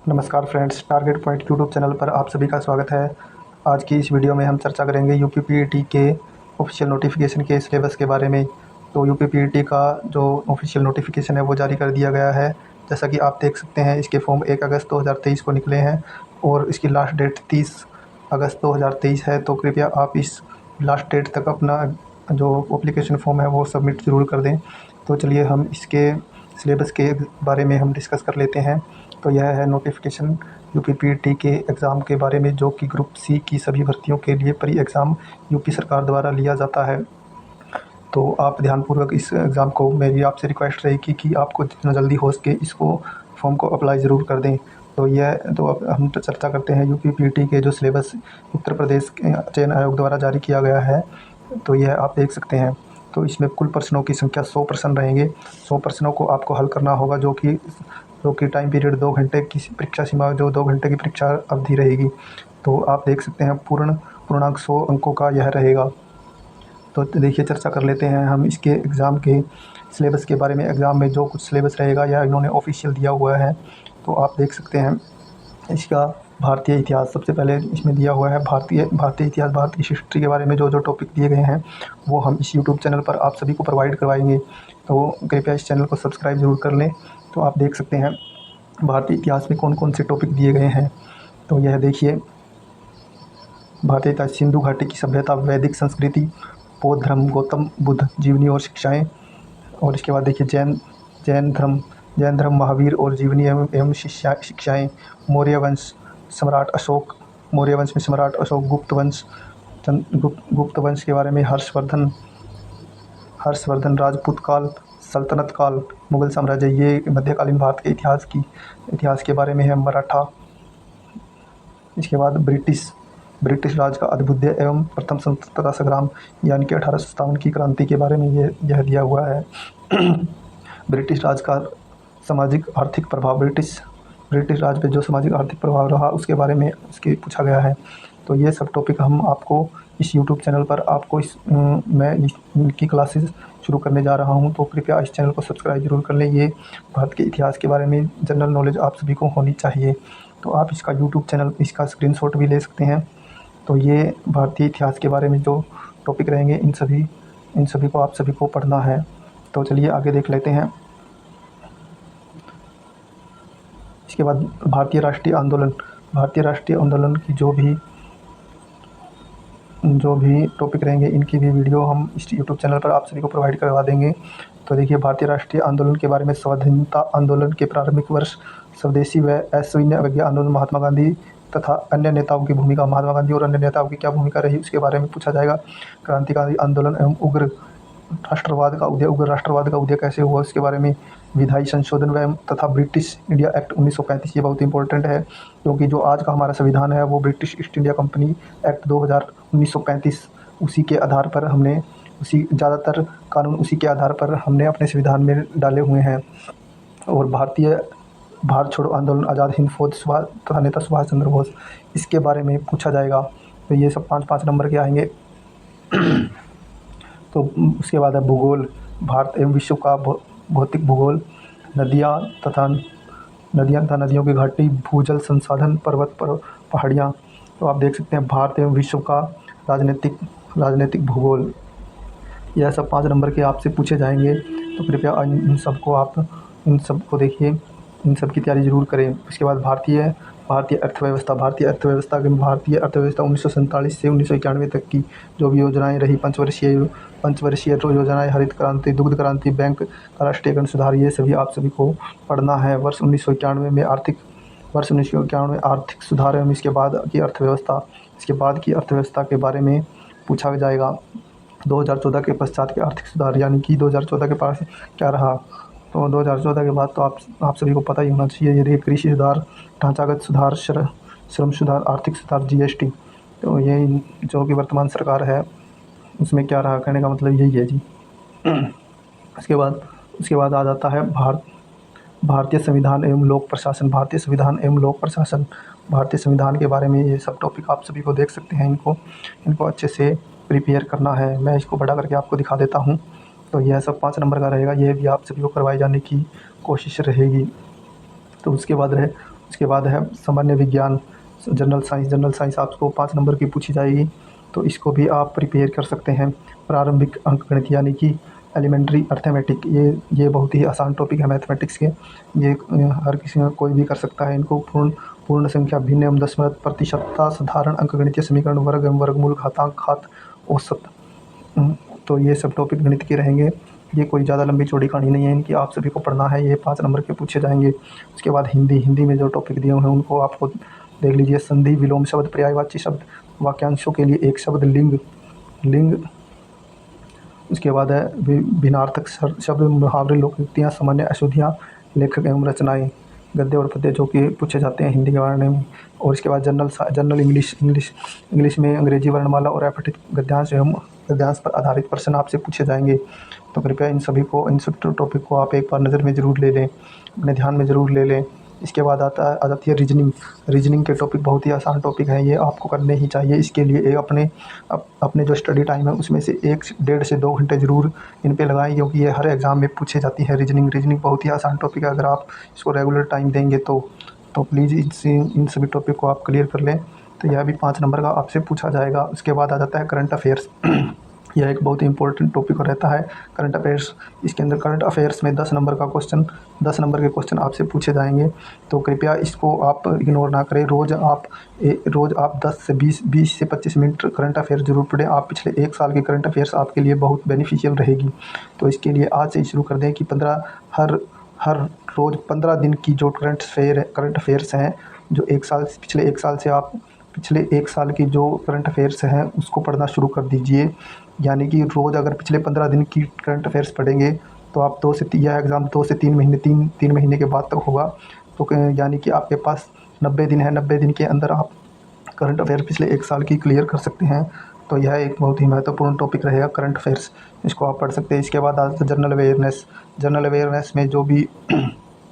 नमस्कार friends, target point YouTube channel पर आप सभी का स्वागत है। आज की इस वीडियो में हम चर्चा करेंगे यूपीपीईटी के ऑफिशियल नोटिफिकेशन के सिलेबस के बारे में। तो यूपीपीईटी का जो ऑफिशियल नोटिफिकेशन है वो जारी कर दिया गया है। जैसा कि आप देख सकते हैं, इसके फॉर्म 1 अगस्त 2023 को निकले हैं और इसकी लास्ट डेट 30 अगस्त 2023 है। तो कृपया आप इस लास्ट डेट तक अपना जो एप्लीकेशन फॉर्म है वो सबमिट ज़रूर कर दें। तो चलिए हम इसके सिलेबस के बारे में हम डिस्कस कर लेते हैं। तो यह है नोटिफिकेशन यूपीपीटी के एग्ज़ाम के बारे में, जो कि ग्रुप सी की सभी भर्तियों के लिए प्री एग्ज़ाम यूपी सरकार द्वारा लिया जाता है। तो आप ध्यानपूर्वक इस एग्ज़ाम को, मेरी आपसे रिक्वेस्ट रहेगी कि आपको जितना जल्दी हो सके इसको फॉर्म को अप्लाई ज़रूर कर दें। तो अब हम तो चर्चा करते हैं यूपीपीटी के जो सिलेबस उत्तर प्रदेश के चयन आयोग द्वारा जारी किया गया है। तो यह आप देख सकते हैं। तो इसमें कुल प्रश्नों की संख्या 100 प्रश्न रहेंगे। 100 प्रश्नों को आपको हल करना होगा, जो कि टाइम पीरियड 2 घंटे की परीक्षा सीमा, जो 2 घंटे की परीक्षा अवधि रहेगी। तो आप देख सकते हैं पूर्णांक 100 अंकों का यह रहेगा। तो देखिए, चर्चा कर लेते हैं हम इसके एग्ज़ाम के सिलेबस के बारे में। एग्ज़ाम में जो कुछ सिलेबस रहेगा यह इन्होंने ऑफिशियल दिया हुआ है। तो आप देख सकते हैं इसका भारतीय इतिहास सबसे पहले इसमें दिया हुआ है। भारतीय इतिहास, भारतीय हिस्ट्री के बारे में जो टॉपिक दिए गए हैं वो हम इस यूट्यूब चैनल पर आप सभी को प्रोवाइड करवाएंगे। तो कृपया इस चैनल को सब्सक्राइब ज़रूर कर लें। तो आप देख सकते हैं भारतीय इतिहास में कौन कौन से टॉपिक दिए गए हैं। तो यह देखिए, भारतीय इतिहास, सिंधु घाटी की सभ्यता, वैदिक संस्कृति, बौद्ध धर्म, गौतम बुद्ध, जीवनी और शिक्षाएं। और इसके बाद देखिए जैन धर्म, महावीर और जीवनी एवं शिक्षाएं, मौर्य वंश, सम्राट अशोक, मौर्य वंश में सम्राट अशोक, गुप्त वंश के बारे में हर्षवर्धन, राजपूत काल, सल्तनत काल, मुगल साम्राज्य, ये मध्यकालीन भारत के इतिहास के बारे में है। मराठा, इसके बाद ब्रिटिश राज का अभ्युदय एवं प्रथम स्वतंत्रता संग्राम, यानी कि 1857 की क्रांति के बारे में यह दिया हुआ है। ब्रिटिश राज का सामाजिक आर्थिक प्रभाव, ब्रिटिश राज पे जो सामाजिक आर्थिक प्रभाव रहा उसके बारे में इसके पूछा गया है। तो ये सब टॉपिक हम आपको इस यूट्यूब चैनल पर मैं इनकी क्लासेस शुरू करने जा रहा हूँ। तो कृपया इस चैनल को सब्सक्राइब जरूर कर लें। ये भारत के इतिहास के बारे में जनरल नॉलेज आप सभी को होनी चाहिए। तो आप इसका यूट्यूब चैनल, इसका स्क्रीनशॉट भी ले सकते हैं। तो ये भारतीय इतिहास के बारे में जो टॉपिक रहेंगे इन सभी को आप सभी को पढ़ना है। तो चलिए आगे देख लेते हैं। इसके बाद भारतीय राष्ट्रीय आंदोलन की जो भी टॉपिक रहेंगे इनकी भी वीडियो हम इस यूट्यूब चैनल पर आप सभी को प्रोवाइड करवा देंगे। तो देखिए, भारतीय राष्ट्रीय आंदोलन के बारे में, स्वाधीनता आंदोलन के प्रारंभिक वर्ष, स्वदेशी व असैन्य अवज्ञा आंदोलन, महात्मा गांधी तथा अन्य नेताओं की भूमिका, महात्मा गांधी और अन्य नेताओं की क्या भूमिका रही उसके बारे में पूछा जाएगा। क्रांतिकारी आंदोलन एवं उग्र राष्ट्रवाद का उदय कैसे हुआ उसके बारे में। विधायी संशोधन व तथा ब्रिटिश इंडिया एक्ट 1935, ये बहुत इंपॉर्टेंट है, क्योंकि जो आज का हमारा संविधान है वो British east India company act 1935 उसी के आधार पर ज़्यादातर कानून उसी के आधार पर हमने अपने संविधान में डाले हुए हैं। और भारत छोड़ो आंदोलन, आज़ाद हिंद फौज तथा नेता सुभाष चंद्र बोस, इसके बारे में पूछा जाएगा। तो ये सब 5-5 नंबर के आएंगे। तो उसके बाद है भूगोल, भारत एवं विश्व का भौतिक भूगोल, नदियाँ तथा नदियों की घाटी, भूजल संसाधन, पर्वत पहाड़ियाँ। तो आप देख सकते हैं भारत एवं विश्व का राजनीतिक भूगोल, यह सब 5 नंबर के आपसे पूछे जाएंगे। तो कृपया इन सबको देखिए, इन सब की तैयारी ज़रूर करें। उसके बाद भारतीय अर्थव्यवस्था 1947 से 1991 तक की जो भी योजनाएं रही, पंचवर्षीय योजनाएं, हरित क्रांति, दुग्ध क्रांति, बैंक का राष्ट्रीयकरण सुधार, ये सभी आप सभी को पढ़ना है। वर्ष 1991 में आर्थिक सुधार एवं इसके बाद की अर्थव्यवस्था के बारे में पूछा जाएगा। 2014 के पश्चात के आर्थिक सुधार, यानी कि 2014 के पास क्या रहा। तो 2014 के बाद तो आप सभी को पता ही होना चाहिए। ये देखिए, कृषि सुधार, ढांचागत सुधार, श्रम सुधार, आर्थिक सुधार, जीएसटी। तो ये जो कि वर्तमान सरकार है उसमें क्या रहा, कहने का मतलब यही है जी। उसके बाद आ जाता है भारतीय संविधान एवं लोक प्रशासन। भारतीय संविधान के बारे में ये सब टॉपिक आप सभी को देख सकते हैं। इनको अच्छे से प्रिपेयर करना है। मैं इसको बड़ा करके आपको दिखा देता हूँ। तो यह सब 5 नंबर का रहेगा, ये भी आप सभी को करवाई जाने की कोशिश रहेगी। तो उसके उसके बाद है सामान्य विज्ञान, जनरल साइंस। जनरल साइंस आपको 5 नंबर की पूछी जाएगी, तो इसको भी आप प्रिपेयर कर सकते हैं। प्रारंभिक अंकगणित यानी कि एलिमेंट्री अर्थमेटिक, ये बहुत ही आसान टॉपिक है मैथमेटिक्स के। ये हर किसी में कोई भी कर सकता है इनको। पूर्ण संख्या, भिन्न एवं दशमलव, प्रतिशतता, साधारण अंकगणितीय समीकरण, वर्ग एवं वर्गमूल, घातांक, घात, औसत, तो ये सब टॉपिक गणित के रहेंगे। ये कोई ज़्यादा लंबी चौड़ी कहानी नहीं है, इनकी आप सभी को पढ़ना है। ये 5 नंबर के पूछे जाएंगे। उसके बाद हिंदी में जो टॉपिक दिए हुए हैं उनको आपको देख लीजिए। संधि, विलोम शब्द, पर्यायवाची शब्द, वाक्यांशों के लिए एक शब्द, लिंग। उसके बाद है भिन्नार्थक शब्द, मुहावरे, लोकोक्तियाँ, सामान्य अशुद्धियाँ, लेखक एवं रचनाएँ, गद्य और पद्य जो कि पूछे जाते हैं हिंदी के बारे में। और इसके बाद जनरल इंग्लिश में अंग्रेजी वर्णमाला और अपठित गद्यांश एवं गद्यांश पर आधारित प्रश्न आपसे पूछे जाएंगे। तो कृपया इन सब टॉपिक को आप एक बार नज़र में ज़रूर ले लें, अपने ध्यान में ज़रूर ले लें। इसके बाद आ जाती है रीजनिंग के टॉपिक। बहुत ही आसान टॉपिक है, ये आपको करने ही चाहिए। इसके लिए अपने जो स्टडी टाइम है उसमें से 1 से 2 घंटे ज़रूर इन पे लगाएं, क्योंकि ये हर एग्ज़ाम में पूछे जाती है। रीजनिंग बहुत ही आसान टॉपिक है। अगर आप इसको रेगुलर टाइम देंगे तो प्लीज़ इन सभी टॉपिक को आप क्लियर कर लें। तो यह भी 5 नंबर का आपसे पूछा जाएगा। उसके बाद आ जाता है करंट अफेयर्स। यह एक बहुत ही इंपॉर्टेंट टॉपिक रहता है, करंट अफेयर्स। इसके अंदर करंट अफेयर्स में 10 नंबर के क्वेश्चन आपसे पूछे जाएंगे। तो कृपया इसको आप इग्नोर ना करें। रोज़ आप 10 से 20 से 25 मिनट करंट अफेयर्स जरूर पढ़ें। आप पिछले 1 साल की करंट अफेयर्स आपके लिए बहुत बेनिफिशियल रहेगी। तो इसके लिए आज से ही शुरू कर दें कि हर रोज़ 15 दिन की जो करंट अफेयर्स हैं, जो पिछले 1 साल की जो करंट अफेयर्स हैं उसको पढ़ना शुरू कर दीजिए। यानी कि रोज़ अगर पिछले 15 दिन की करंट अफेयर्स पढ़ेंगे तो आप यह एग्ज़ाम 2 से 3 महीने 3 महीने के बाद तक होगा। तो यानी कि आपके पास 90 दिन है। 90 दिन के अंदर आप करंट अफेयर पिछले 1 साल की क्लियर कर सकते हैं। तो यह एक बहुत ही महत्वपूर्ण टॉपिक रहेगा करंट अफेयर्स, इसको आप पढ़ सकते हैं। इसके बाद आता है जनरल अवेयरनेस में जो भी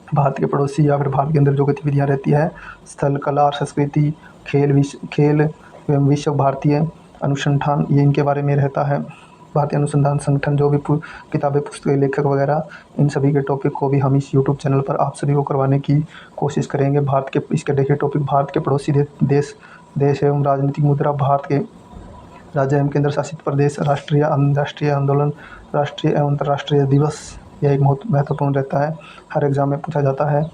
भारत के पड़ोसी या फिर भारत के अंदर जो गतिविधियाँ रहती है, स्थल, कला और संस्कृति, खेल एवं विश्व भारतीय अनुसंधान, ये इनके बारे में रहता है। भारतीय अनुसंधान संगठन, जो भी किताबें, पुस्तकें, लेखक वगैरह, इन सभी के टॉपिक को भी हम इस यूट्यूब चैनल पर आप सभी को करवाने की कोशिश करेंगे। इसके देखिए टॉपिक, भारत के पड़ोसी देश एवं राजनीतिक मुद्रा, भारत के राज्य एवं केंद्र शासित प्रदेश, राष्ट्रीय आंदोलन, राष्ट्रीय एवं अंतर्राष्ट्रीय दिवस, यह एक बहुत महत्वपूर्ण रहता है, हर एग्ज़ाम में पूछा जाता है।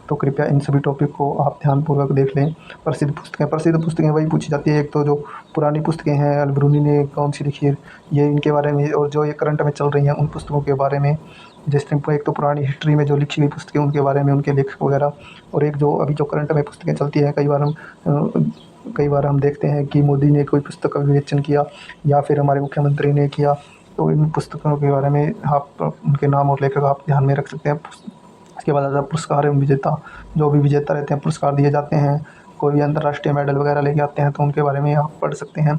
तो कृपया इन सभी टॉपिक को आप ध्यानपूर्वक देख लें। प्रसिद्ध पुस्तकें वही पूछी जाती है। एक तो जो पुरानी पुस्तकें हैं, अलबरूनी ने कौन सी लिखी है, ये इनके बारे में, और जो ये करंट में चल रही हैं उन पुस्तकों के बारे में। जैसे एक तो पुरानी हिस्ट्री में जो लिखी गई पुस्तकें उनके बारे में, उनके लेखक वगैरह, और एक जो अभी जो करंट में पुस्तकें चलती हैं। कई बार हम देखते हैं कि मोदी ने कोई पुस्तक का विवेचन किया या फिर हमारे मुख्यमंत्री ने किया, तो इन पुस्तकों के बारे में आप उनके नाम और लेखक आप ध्यान में रख सकते हैं। इसके बाद आता है पुरस्कार एवं विजेता। जो भी विजेता रहते हैं, पुरस्कार दिए जाते हैं, कोई भी अंतर्राष्ट्रीय मेडल वगैरह लेके आते हैं, तो उनके बारे में आप पढ़ सकते हैं,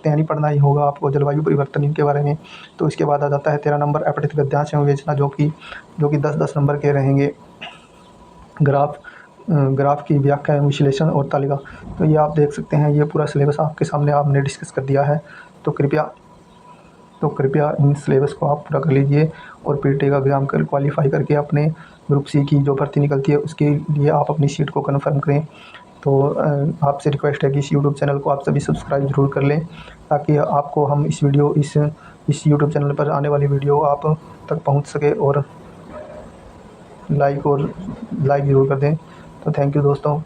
नहीं पढ़ना ही होगा आपको। जलवायु परिवर्तन, इनके बारे में। तो इसके बाद आ जाता है 13 नंबर अपठित गद्यांश एवं विवेचना, जो कि 10-10 नंबर के रहेंगे। ग्राफ की व्याख्या एवं विश्लेषण और तालिका, तो ये आप देख सकते हैं। ये पूरा सिलेबस आपके सामने आपने डिस्कस कर दिया है। तो कृपया इन सिलेबस को आप पूरा कर लीजिए और पीटी का एग्ज़ाम क्वालिफाई करके अपने ग्रुप सी की जो भर्ती निकलती है उसके लिए आप अपनी सीट को कन्फर्म करें। तो आपसे रिक्वेस्ट है कि इस यूट्यूब चैनल को आप सभी सब्सक्राइब ज़रूर कर लें, ताकि आपको हम इस यूट्यूब चैनल पर आने वाली वीडियो आप तक पहुंच सके, और लाइक ज़रूर कर दें। तो थैंक यू दोस्तों।